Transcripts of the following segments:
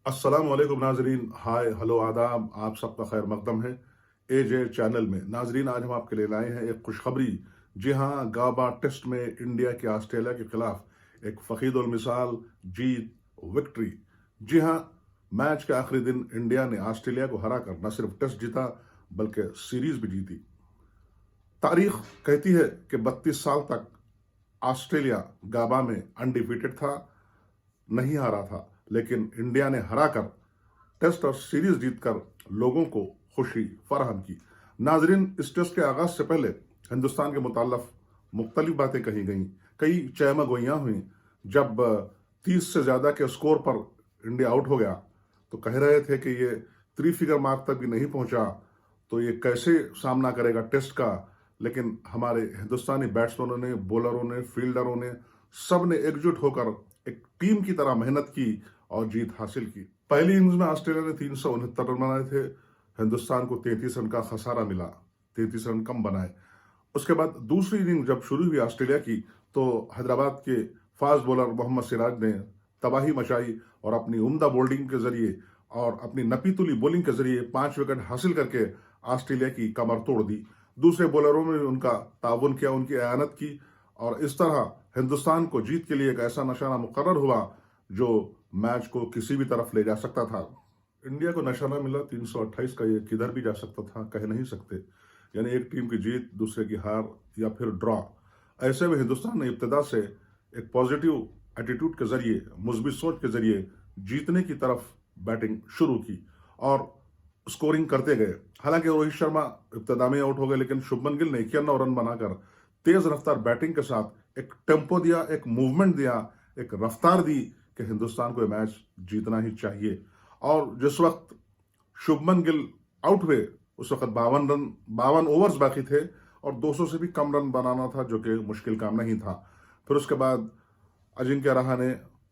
अस्सलाम वालेकुम नाजरीन, हाय हेलो आदाब, आप सबका खैर मकदम है एजे चैनल में। नाजरीन, आज हम आपके लिए लाए हैं एक खुशखबरी। जी हाँ, गाबा टेस्ट में इंडिया की ऑस्ट्रेलिया के खिलाफ एक फकीद उल मिसाल जीत, विक्ट्री। जी हाँ, मैच के आखिरी दिन इंडिया ने ऑस्ट्रेलिया को हराकर न सिर्फ टेस्ट जीता बल्कि सीरीज भी जीती। तारीख कहती है कि 32 साल तक ऑस्ट्रेलिया गाबा में अनडिफीटेड था, नहीं हारा था, लेकिन इंडिया ने हराकर टेस्ट और सीरीज जीतकर लोगों को खुशी फराहम की। नाजरीन, इस टेस्ट के आगाज से पहले हिंदुस्तान के मुताल्लिक मुख्तलिफ बातें कही गई, कई चहमगोइयां हुई। जब 30 से ज्यादा के स्कोर पर इंडिया आउट हो गया तो कह रहे थे कि ये 3 फिगर मार्क तक भी नहीं पहुंचा तो ये कैसे सामना करेगा टेस्ट का। लेकिन हमारे हिंदुस्तानी बैट्समैनों ने, बॉलरों ने, फील्डरों ने, सब ने एकजुट होकर एक टीम की तरह मेहनत की और जीत हासिल की। पहली इनिंग्स में ऑस्ट्रेलिया ने 369 रन बनाए थे, हिंदुस्तान को 33 रन का खसारा मिला, 33 रन कम बनाए। उसके बाद दूसरी इनिंग जब शुरू हुई ऑस्ट्रेलिया की तो हैदराबाद के फास्ट बॉलर मोहम्मद सिराज ने तबाही मचाई और अपनी उम्दा बॉलिंग के जरिए और अपनी नपीतुली बॉलिंग के जरिए 5 विकेट हासिल करके ऑस्ट्रेलिया की कमर तोड़ दी। दूसरे बॉलरों ने उनका ताउन किया, उनकी एयानत की और इस तरह हिंदुस्तान को जीत के लिए एक ऐसा निशाना मुकर्रर हुआ जो मैच को किसी भी तरफ ले जा सकता था। इंडिया को निशाना मिला 328 का, ये किधर भी जा सकता था, कह नहीं सकते। यानी एक टीम की जीत, दूसरे की हार या फिर ड्रॉ। ऐसे में हिंदुस्तान ने इब्तदा से एक पॉजिटिव एटीट्यूड के जरिए, मुस्बित सोच के जरिए जीतने की तरफ बैटिंग शुरू की और स्कोरिंग करते गए। हालांकि रोहित शर्मा इब्तदा में आउट हो गए, लेकिन शुभमन गिल ने 91 रन बनाकर तेज रफ्तार बैटिंग के साथ एक टेम्पो दिया, एक मूवमेंट दिया, एक रफ्तार दी कि हिंदुस्तान को यह मैच जीतना ही चाहिए। और जिस वक्त शुभमन गिल आउट हुए उस वक्त 52 ओवर्स बाकी थे और 200 से भी कम रन बनाना था, जो कि मुश्किल काम नहीं था। फिर उसके बाद अजिंक्य रहाणे,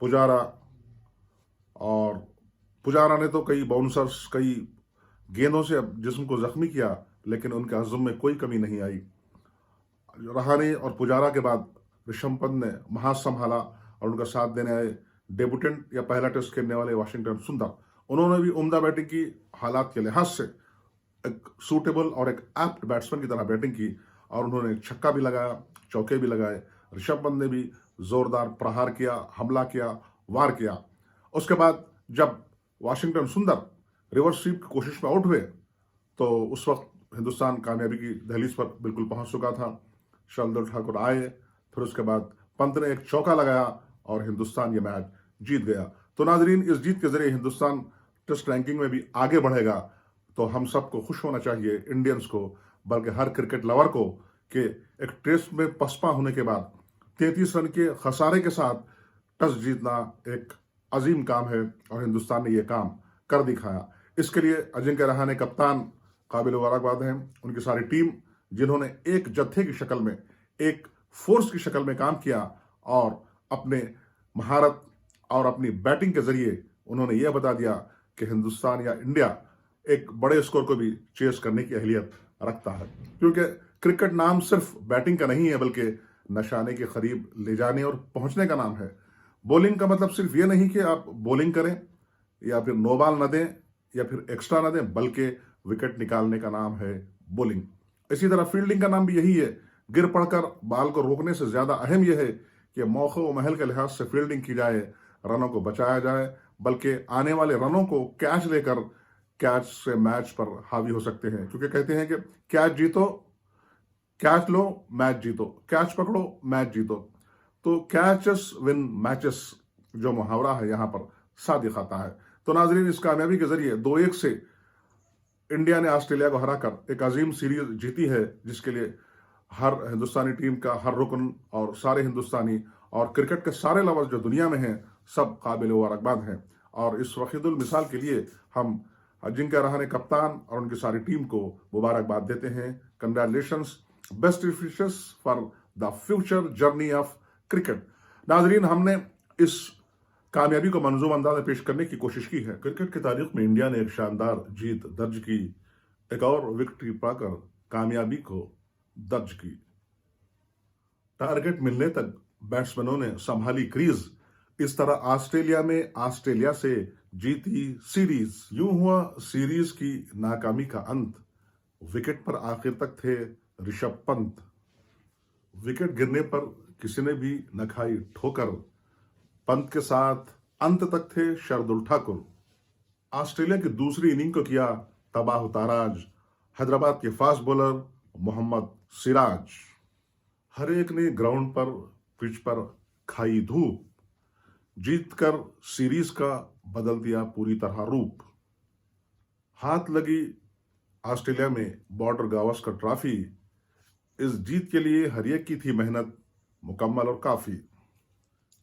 पुजारा और पुजारा ने तो कई बाउंसर्स, कई गेंदों से जिस्म को जख्मी किया, लेकिन उनके हज़म में कोई कमी नहीं आई। रहाणे और पुजारा के बाद ऋषभ पंत ने महाज संभाला और उनका साथ देने आए डेब्यूटेंट या पहला टेस्ट खेलने वाले वाशिंगटन सुंदर। उन्होंने भी उम्दा बैटिंग की, हालात के लिहाज से एक सूटेबल और एक एप्ट बैट्समैन की तरह बैटिंग की और उन्होंने एक छक्का भी लगाया, चौके भी लगाए। ऋषभ पंत ने भी जोरदार प्रहार किया, हमला किया, वार किया। उसके बाद जब वाशिंगटन सुंदर रिवर्स स्वीप की कोशिश में आउट हुए तो उस वक्त हिंदुस्तान कामयाबी की दहलीज पर बिल्कुल पहुंच चुका था। शार्दुल ठाकुर आए, फिर उसके बाद पंत ने एक चौका लगाया और हिंदुस्तान ये मैच जीत गया। तो नाजरीन, इस जीत के जरिए हिंदुस्तान टेस्ट रैंकिंग में भी आगे बढ़ेगा। तो हम सबको खुश होना चाहिए, इंडियंस को, बल्कि हर क्रिकेट लवर को, कि एक टेस्ट में पसपा होने के बाद 33 रन के खसारे के साथ टेस्ट जीतना एक अजीम काम है और हिंदुस्तान ने यह काम कर दिखाया। इसके लिए अजिंक्य रहाणे कप्तान काबिल मुबारकबाद हैं, उनकी सारी टीम, जिन्होंने एक जत्थे की शक्ल में, एक फोर्स की शक्ल में काम किया और अपने महारत और अपनी बैटिंग के जरिए उन्होंने यह बता दिया कि हिंदुस्तान या इंडिया एक बड़े स्कोर को भी चेस करने की अहलियत रखता है। क्योंकि क्रिकेट नाम सिर्फ बैटिंग का नहीं है, बल्कि निशाने के करीब ले जाने और पहुंचने का नाम है। बॉलिंग का मतलब सिर्फ ये नहीं कि आप बॉलिंग करें या फिर नो बॉल न दें या फिर एक्स्ट्रा न दें, बल्कि विकेट निकालने का नाम है बॉलिंग। इसी तरह फील्डिंग का नाम भी यही है। गिर पड़कर बॉल को रोकने से ज्यादा अहम यह है कि मौके व महल के लिहाज से फील्डिंग की जाए, रनों को बचाया जाए, बल्कि आने वाले रनों को कैच लेकर कैच से मैच पर हावी हो सकते हैं। क्योंकि कहते हैं कि कैच जीतो, कैच लो, मैच जीतो, कैच पकड़ो, मैच जीतो। तो कैचेस विन मैचेस जो मुहावरा है यहां पर साथ दिखाता है। तो नाजरीन, इस कामयाबी के जरिए 2-1 से इंडिया ने ऑस्ट्रेलिया को हराकर एक अजीम सीरीज जीती है, जिसके लिए हर हिंदुस्तानी टीम का हर रुकन और सारे हिंदुस्तानी और क्रिकेट के सारे लवर्स जो दुनिया में हैं, सब काबिल मुबारकबाद हैं। और इस वकीदुल मिसाल के लिए हम अजिंक्य रहाणे कप्तान और उनकी सारी टीम को मुबारकबाद देते हैं। Congratulations, best wishes for the future journey of cricket. नाजरीन, हमने इस कामयाबी को मंजूम अंदाज में पेश करने की कोशिश की है। क्रिकेट की तारीख में इंडिया ने एक शानदार जीत दर्ज की, एक और विक्ट्री पाकर कामयाबी को दर्ज की। टारगेट मिलने तक बैट्समैनों ने संभाली क्रीज, इस तरह ऑस्ट्रेलिया में ऑस्ट्रेलिया से जीती सीरीज। यूं हुआ सीरीज की नाकामी का अंत। विकेट पर आखिर तक थे ऋषभ पंत। विकेट गिरने पर किसी ने भी न खाई ठोकर। पंत के साथ अंत तक थे शार्दुल ठाकुर। ऑस्ट्रेलिया की दूसरी इनिंग को किया तबाह ताराज हैदराबाद के फास्ट बॉलर मोहम्मद सिराज। हर एक ने ग्राउंड पर पिच पर खाई धूप। जीतकर सीरीज का बदल दिया पूरी तरह रूप। हाथ लगी ऑस्ट्रेलिया में बॉर्डर गावस्कर ट्रॉफी। इस जीत के लिए हर एक की थी मेहनत मुकम्मल और काफी।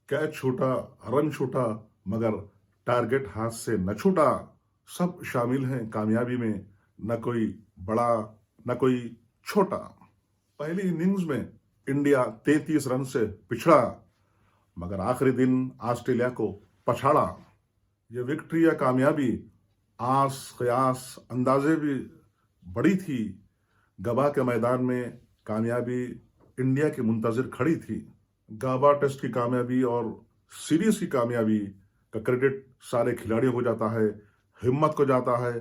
कैच छूटा, रन छूटा, मगर टारगेट हाथ से न छूटा। सब शामिल हैं कामयाबी में, न कोई बड़ा न कोई छोटा। पहली इनिंग्स में इंडिया 33 रन से पिछड़ा, मगर आखिरी दिन ऑस्ट्रेलिया को पछाड़ा। ये विक्ट्री या कामयाबी आस कयास अंदाजे भी बड़ी थी। गबा के मैदान में कामयाबी इंडिया की मुंतजिर खड़ी थी। गाबा टेस्ट की कामयाबी और सीरीज की कामयाबी का क्रेडिट सारे खिलाड़ियों को जाता है। हिम्मत को जाता है,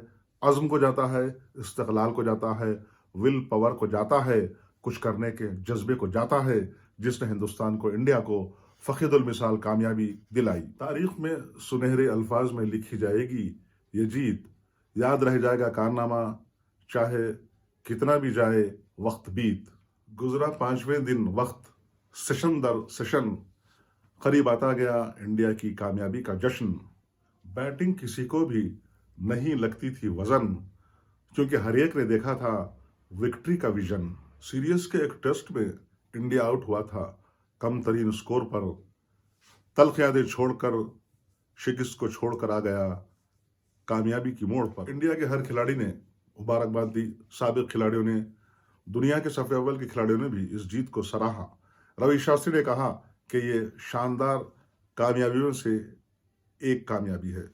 अज़्म को जाता है, इस्तिक़लाल को जाता है, विल पावर को जाता है, कुछ करने के जज्बे को जाता है, जिसने हिंदुस्तान को, इंडिया को फ़ख़ीदुल मिसाल कामयाबी दिलाई। तारीख में सुनहरे अल्फाज में लिखी जाएगी ये जीत। याद रह जाएगा कारनामा, चाहे कितना भी जाए वक्त बीत। गुजरा 5वें दिन वक्त, सेशन दर सेशन, करीब आता गया इंडिया की कामयाबी का जश्न। बैटिंग किसी को भी नहीं लगती थी वजन, क्योंकि हर एक ने देखा था विक्ट्री का विजन। सीरीज के एक टेस्ट में इंडिया आउट हुआ था कम तरीन स्कोर पर। तल्ख यादें छोड़कर, शिकस्त को छोड़कर आ गया कामयाबी की मोड़ पर। इंडिया के हर खिलाड़ी ने मुबारकबाद दी। साबिक खिलाड़ियों ने, दुनिया के सफ़े अव्वल के खिलाड़ियों ने भी इस जीत को सराहा। रवि शास्त्री ने कहा कि ये शानदार कामयाबियों से एक कामयाबी है।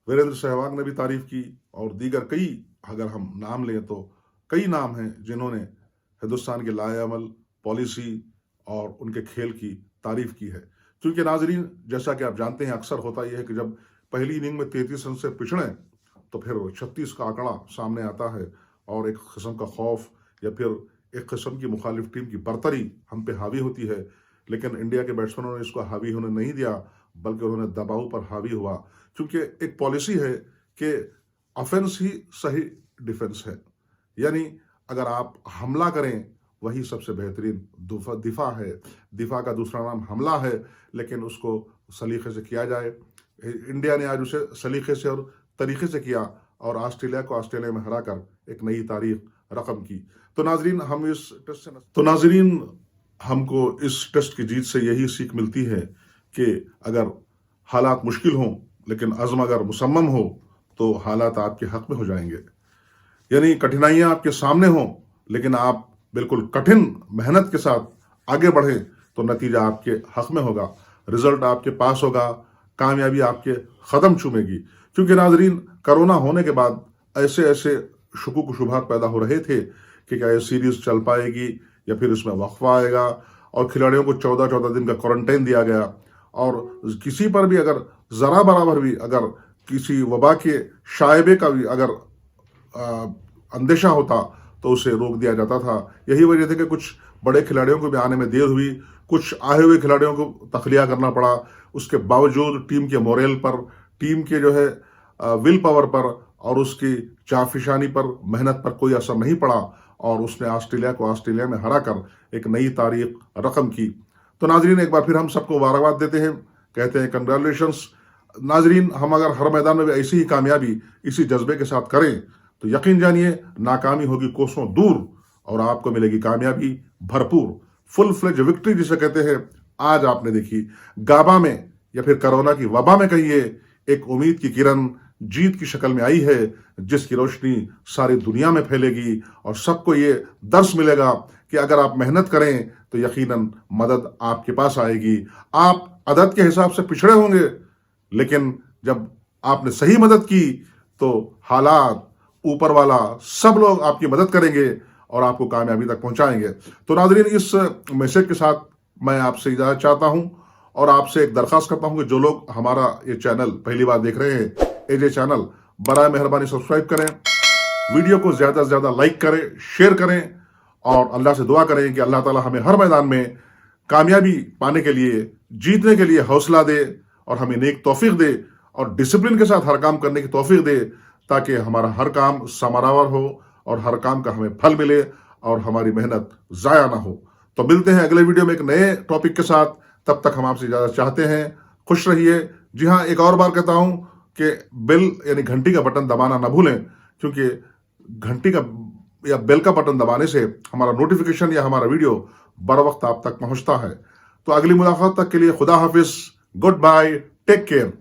वीरेंद्र सहवाग ने भी तारीफ की, और दीगर कई, अगर हम नाम लें तो कई नाम हैं जिन्होंने हिंदुस्तान के लाएअमल, पॉलिसी और उनके खेल की तारीफ की है। क्योंकि नाजरीन, जैसा कि आप जानते हैं, अक्सर होता यह है कि जब पहली इनिंग में 33 रन से पिछड़े तो फिर 36 का आंकड़ा सामने आता है, और एक किस्म का खौफ या फिर एक किस्म की मुखालिफ टीम की बरतरी हम पे हावी होती है। लेकिन इंडिया के बैट्समैनों ने इसको हावी होने नहीं दिया, बल्कि उन्होंने दबाव पर हावी हुआ। क्योंकि एक पॉलिसी है कि ऑफेंस ही सही डिफेंस है, यानी अगर आप हमला करें वही सबसे बेहतरीन दिफा है। दिफा का दूसरा नाम हमला है, लेकिन उसको सलीके से किया जाए। इंडिया ने आज उसे सलीके से और तरीके से किया, और ऑस्ट्रेलिया को ऑस्ट्रेलिया में हराकर एक नई तारीख रकम की। तो नाजरीन, हमको इस टेस्ट की जीत से यही सीख मिलती है कि अगर हालात मुश्किल हों, लेकिन अज़्म अगर मुसम्मम हो, तो हालात आपके हक में हो जाएंगे। यानी कठिनाइयां आपके सामने हों, लेकिन आप बिल्कुल कठिन मेहनत के साथ आगे बढ़ें, तो नतीजा आपके हक में होगा, रिजल्ट आपके पास होगा, कामयाबी आपके कदम चूमेगी। क्योंकि नाजरीन, कोरोना होने के बाद ऐसे ऐसे शुकूक शुबहात पैदा हो रहे थे कि क्या ये सीरीज चल पाएगी या फिर इसमें वक्फा आएगा, और खिलाड़ियों को 14-14 दिन का क्वारंटाइन दिया गया। और किसी पर भी अगर जरा बराबर भी अगर किसी वबा के शायबे का भी अगर अंदेशा होता तो उसे रोक दिया जाता था। यही वजह थी कि कुछ बड़े खिलाड़ियों को भी आने में देर हुई, कुछ आए हुए खिलाड़ियों को तखलिया करना पड़ा। उसके बावजूद टीम के मोरल पर, टीम के जो है विल पावर पर और उसकी चाफिशानी पर, मेहनत पर कोई असर नहीं पड़ा, और उसने ऑस्ट्रेलिया को ऑस्ट्रेलिया में हराकर एक नई तारीख रकम की। तो नाजरीन, एक बार फिर हम सबको मुबारकबाद देते हैं, कहते हैं कंग्रेचुलेशंस। नाजरीन, हम अगर हर मैदान में भी ऐसी ही कामयाबी इसी जज्बे के साथ करें तो यकीन जानिए नाकामी होगी कोसों दूर, और आपको मिलेगी कामयाबी भरपूर। फुल फ्लेज विक्ट्री जिसे कहते हैं, आज आपने देखी। गाबा में या फिर कोरोना की वबा में कहिए, एक उम्मीद की किरण जीत की शक्ल में आई है, जिसकी रोशनी सारी दुनिया में फैलेगी, और सबको ये दर्श मिलेगा कि अगर आप मेहनत करें तो यकीनन मदद आपके पास आएगी। आप अदद के हिसाब से पिछड़े होंगे, लेकिन जब आपने सही मदद की तो हालात, ऊपर वाला, सब लोग आपकी मदद करेंगे और आपको कामयाबी तक पहुंचाएंगे। तो नाज़रीन, इस मैसेज के साथ मैं आपसे इजाज़त चाहता हूं, और आपसे एक दरखास्त करता हूं कि जो लोग हमारा ये चैनल पहली बार देख रहे हैं, एजे चैनल, बराए मेहरबानी सब्सक्राइब करें, वीडियो को ज्यादा से ज्यादा लाइक करें, शेयर करें और अल्लाह से दुआ करें कि अल्लाह ताला हमें हर मैदान में कामयाबी पाने के लिए, जीतने के लिए हौसला दे और हमें नेक तौफीक दे और डिसिप्लिन के साथ हर काम करने की तौफीक दे, ताकि हमारा हर काम समारावर हो और हर काम का हमें फल मिले और हमारी मेहनत जाया ना हो। तो मिलते हैं अगले वीडियो में एक नए टॉपिक के साथ। तब तक हम आपसे इजाजत चाहते हैं। खुश रहिए। जी हाँ, एक और बार कहता हूं कि बेल यानी घंटी का बटन दबाना ना भूलें, क्योंकि घंटी का या बेल का बटन दबाने से हमारा नोटिफिकेशन या हमारा वीडियो बर वक्त आप तक पहुंचता है। तो अगली मुलाकात तक के लिए खुदा हाफिज, गुड बाय, टेक केयर।